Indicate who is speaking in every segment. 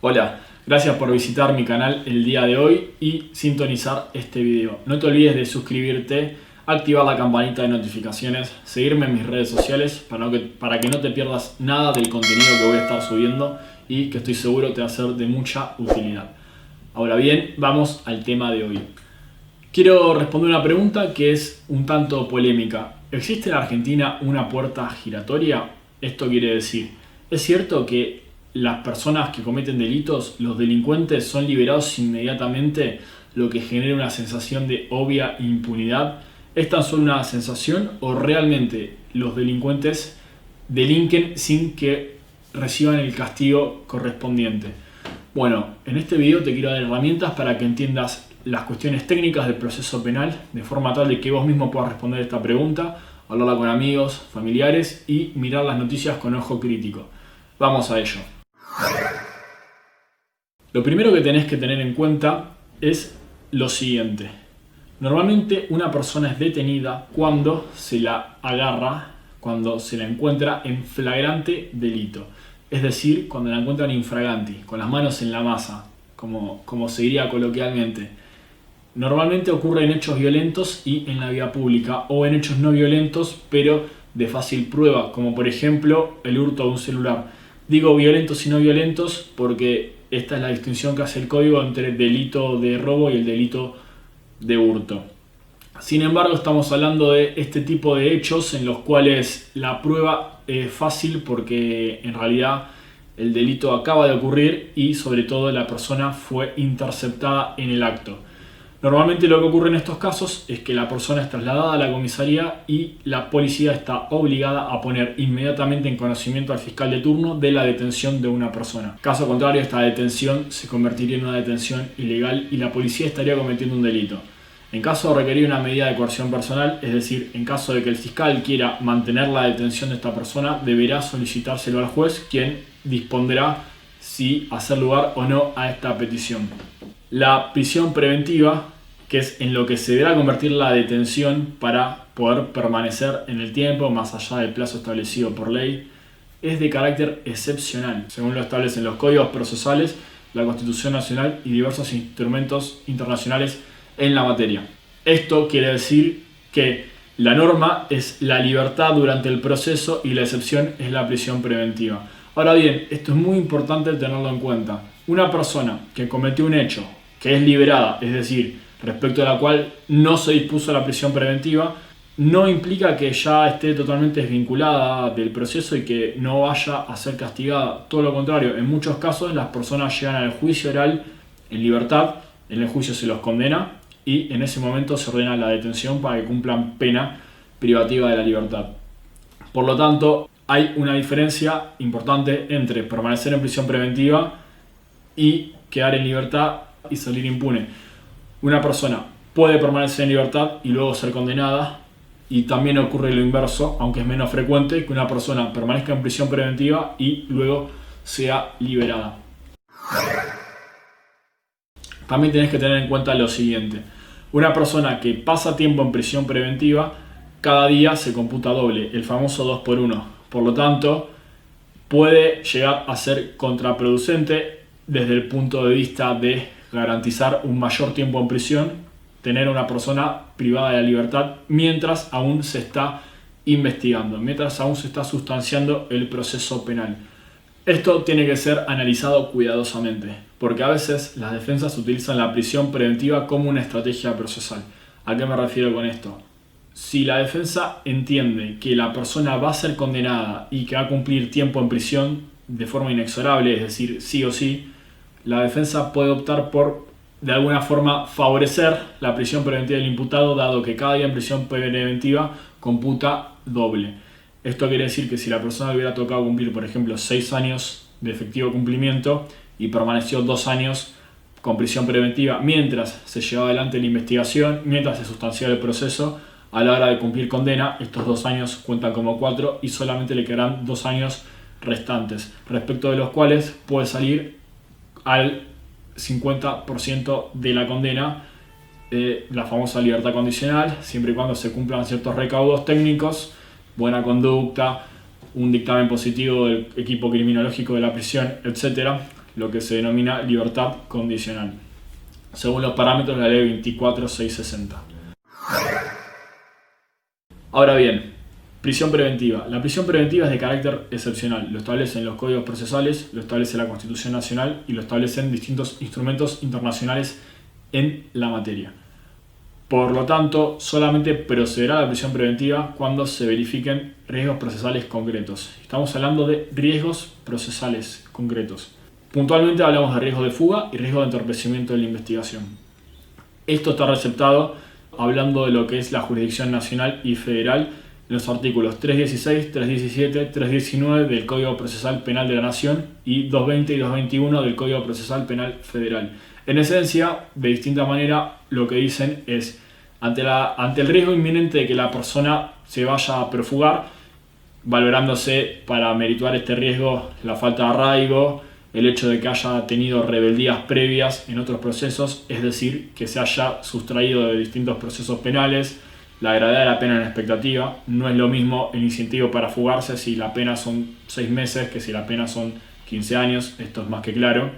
Speaker 1: Hola, gracias por visitar mi canal el día de hoy y sintonizar este video. No te olvides de suscribirte, activar la campanita de notificaciones, seguirme en mis redes sociales para que no te pierdas nada del contenido que voy a estar subiendo y que estoy seguro te va a ser de mucha utilidad. Ahora bien, vamos al tema de hoy. Quiero responder una pregunta que es un tanto polémica. ¿Existe en Argentina una puerta giratoria? Esto quiere decir, ¿es cierto que las personas que cometen delitos, los delincuentes, son liberados inmediatamente, lo que genera una sensación de obvia impunidad? ¿Es tan solo una sensación o realmente los delincuentes delinquen sin que reciban el castigo correspondiente? Bueno, en este video te quiero dar herramientas para que entiendas las cuestiones técnicas del proceso penal de forma tal de que vos mismo puedas responder esta pregunta, hablarla con amigos, familiares y mirar las noticias con ojo crítico. Vamos a ello. Lo primero que tenés que tener en cuenta es lo siguiente. Normalmente una persona es detenida cuando se la agarra, cuando se la encuentra en flagrante delito. Es decir, cuando la encuentran infraganti, con las manos en la masa, como se diría coloquialmente. Normalmente ocurre en hechos violentos y en la vía pública, o en hechos no violentos, pero de fácil prueba, como por ejemplo el hurto de un celular. Digo violentos y no violentos porque esta es la distinción que hace el código entre el delito de robo y el delito de hurto. Sin embargo, estamos hablando de este tipo de hechos en los cuales la prueba es fácil porque en realidad el delito acaba de ocurrir y sobre todo la persona fue interceptada en el acto. Normalmente lo que ocurre en estos casos es que la persona es trasladada a la comisaría y la policía está obligada a poner inmediatamente en conocimiento al fiscal de turno de la detención de una persona. Caso contrario, esta detención se convertiría en una detención ilegal y la policía estaría cometiendo un delito. En caso de requerir una medida de coerción personal, es decir, en caso de que el fiscal quiera mantener la detención de esta persona, deberá solicitárselo al juez, quien dispondrá si hacer lugar o no a esta petición. La prisión preventiva, que es en lo que se deberá convertir la detención para poder permanecer en el tiempo más allá del plazo establecido por ley, es de carácter excepcional, según lo establecen los códigos procesales, la Constitución Nacional y diversos instrumentos internacionales en la materia. Esto quiere decir que la norma es la libertad durante el proceso y la excepción es la prisión preventiva. Ahora bien, esto es muy importante tenerlo en cuenta. Una persona que cometió un hecho que es liberada, es decir, respecto a la cual no se dispuso la prisión preventiva, no implica que ya esté totalmente desvinculada del proceso y que no vaya a ser castigada. Todo lo contrario, en muchos casos las personas llegan al juicio oral en libertad, en el juicio se los condena y en ese momento se ordena la detención para que cumplan pena privativa de la libertad. Por lo tanto, hay una diferencia importante entre permanecer en prisión preventiva y quedar en libertad y salir impune. Una persona puede permanecer en libertad y luego ser condenada, y también ocurre lo inverso, aunque es menos frecuente, que una persona permanezca en prisión preventiva y luego sea liberada. También tenés que tener en cuenta lo siguiente. Una persona que pasa tiempo en prisión preventiva, cada día se computa doble, el famoso 2x1. Por lo tanto, puede llegar a ser contraproducente desde el punto de vista de garantizar un mayor tiempo en prisión, tener a una persona privada de la libertad mientras aún se está investigando, mientras aún se está sustanciando el proceso penal. Esto tiene que ser analizado cuidadosamente, porque a veces las defensas utilizan la prisión preventiva como una estrategia procesal. ¿A qué me refiero con esto? Si la defensa entiende que la persona va a ser condenada y que va a cumplir tiempo en prisión de forma inexorable, es decir, sí o sí, la defensa puede optar por, de alguna forma, favorecer la prisión preventiva del imputado, dado que cada día en prisión preventiva computa doble. Esto quiere decir que si la persona le hubiera tocado cumplir, por ejemplo, 6 años de efectivo cumplimiento y permaneció 2 años con prisión preventiva mientras se llevaba adelante la investigación, mientras se sustanciaba el proceso, a la hora de cumplir condena, estos 2 años cuentan como 4 y solamente le quedarán 2 años restantes, respecto de los cuales puede salir al 50% de la condena, la famosa libertad condicional, siempre y cuando se cumplan ciertos recaudos técnicos, buena conducta, un dictamen positivo del equipo criminológico de la prisión, etc. lo que se denomina libertad condicional, según los parámetros de la ley 24660. Ahora bien, prisión preventiva. La prisión preventiva es de carácter excepcional. Lo establecen los códigos procesales, lo establece la Constitución Nacional y lo establecen distintos instrumentos internacionales en la materia. Por lo tanto, solamente procederá la prisión preventiva cuando se verifiquen riesgos procesales concretos. Estamos hablando de riesgos procesales concretos. Puntualmente hablamos de riesgo de fuga y riesgo de entorpecimiento de la investigación. Esto está receptado hablando de lo que es la jurisdicción nacional y federal en los artículos 316, 317, 319 del Código Procesal Penal de la Nación y 220 y 221 del Código Procesal Penal Federal. En esencia, de distinta manera, lo que dicen es, ante el riesgo inminente de que la persona se vaya a profugar, valorándose para merituar este riesgo la falta de arraigo, el hecho de que haya tenido rebeldías previas en otros procesos, es decir, que se haya sustraído de distintos procesos penales, la gravedad de la pena en expectativa. No es lo mismo el incentivo para fugarse si la pena son 6 meses que si la pena son 15 años, esto es más que claro.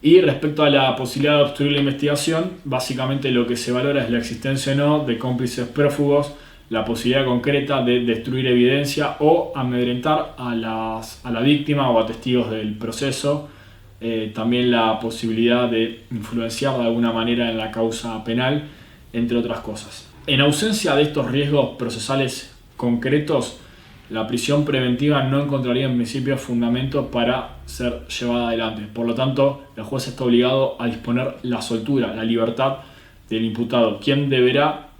Speaker 1: Y respecto a la posibilidad de obstruir la investigación, básicamente lo que se valora es la existencia o no de cómplices prófugos, la posibilidad concreta de destruir evidencia o amedrentar a la víctima o a testigos del proceso, también la posibilidad de influenciar de alguna manera en la causa penal, entre otras cosas. En ausencia de estos riesgos procesales concretos, la prisión preventiva no encontraría en principio fundamento para ser llevada adelante. Por lo tanto, el juez está obligado a disponer la soltura, la libertad del imputado, quien deberá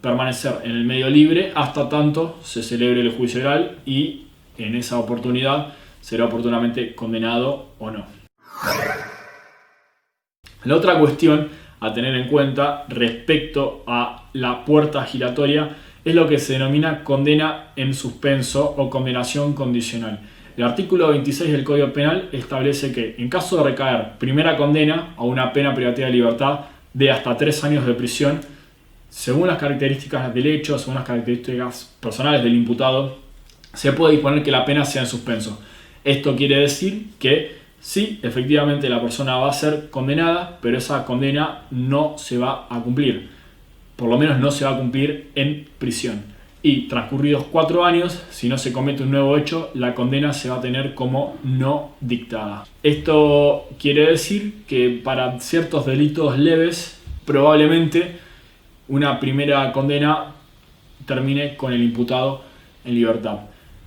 Speaker 1: permanecer en el medio libre hasta tanto se celebre el juicio oral y en esa oportunidad será oportunamente condenado o no. La otra cuestión a tener en cuenta respecto a la puerta giratoria es lo que se denomina condena en suspenso o condenación condicional. El artículo 26 del Código Penal establece que en caso de recaer primera condena a una pena privativa de libertad de hasta 3 años de prisión, según las características del hecho, según las características personales del imputado, se puede disponer que la pena sea en suspenso. Esto quiere decir que sí, efectivamente la persona va a ser condenada, pero esa condena no se va a cumplir. Por lo menos no se va a cumplir en prisión. Y transcurridos 4 años, si no se comete un nuevo hecho, la condena se va a tener como no dictada. Esto quiere decir que para ciertos delitos leves, probablemente una primera condena termine con el imputado en libertad.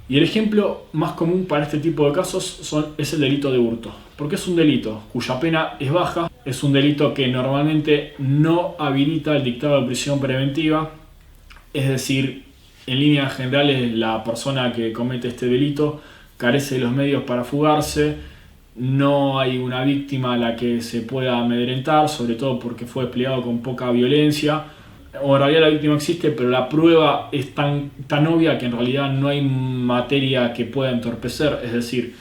Speaker 1: Y el ejemplo más común para este tipo de casos es el delito de hurto. Porque es un delito cuya pena es baja, es un delito que normalmente no habilita el dictado de prisión preventiva, es decir, en líneas generales la persona que comete este delito carece de los medios para fugarse, no hay una víctima a la que se pueda amedrentar, sobre todo porque fue desplegado con poca violencia, o en realidad la víctima existe, pero la prueba es tan obvia que en realidad no hay materia que pueda entorpecer, es decir,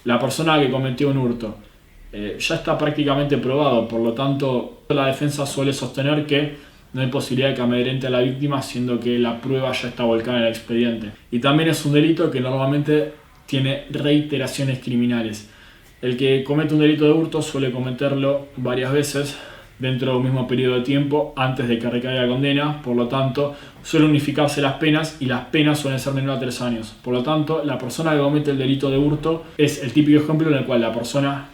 Speaker 1: la persona que cometió un hurto ya está prácticamente probado, por lo tanto la defensa suele sostener que no hay posibilidad de que amedrente a la víctima, siendo que la prueba ya está volcada en el expediente. Y también es un delito que normalmente tiene reiteraciones criminales. El que comete un delito de hurto suele cometerlo varias veces dentro de un mismo periodo de tiempo antes de que recaiga la condena, por lo tanto suelen unificarse las penas y las penas suelen ser menores a 3 años. Por lo tanto, la persona que comete el delito de hurto es el típico ejemplo en el cual la persona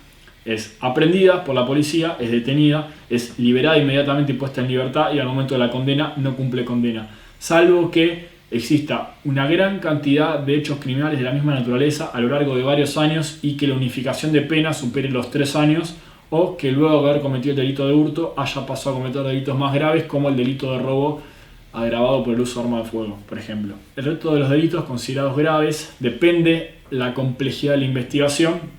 Speaker 1: es aprendida por la policía, es detenida, es liberada inmediatamente y puesta en libertad y al momento de la condena no cumple condena, salvo que exista una gran cantidad de hechos criminales de la misma naturaleza a lo largo de varios años y que la unificación de penas supere los 3 años, o que luego de haber cometido el delito de hurto haya pasado a cometer delitos más graves como el delito de robo agravado por el uso de arma de fuego, por ejemplo. El resto de los delitos considerados graves depende la complejidad de la investigación.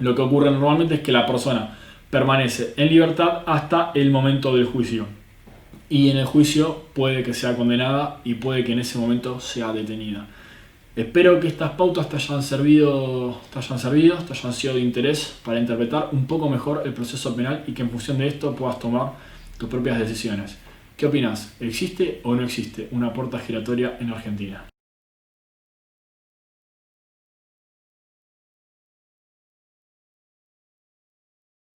Speaker 1: Lo que ocurre normalmente es que la persona permanece en libertad hasta el momento del juicio. Y en el juicio puede que sea condenada y puede que en ese momento sea detenida. Espero que estas pautas te hayan sido de interés para interpretar un poco mejor el proceso penal y que en función de esto puedas tomar tus propias decisiones. ¿Qué opinas? ¿Existe o no existe una puerta giratoria en Argentina?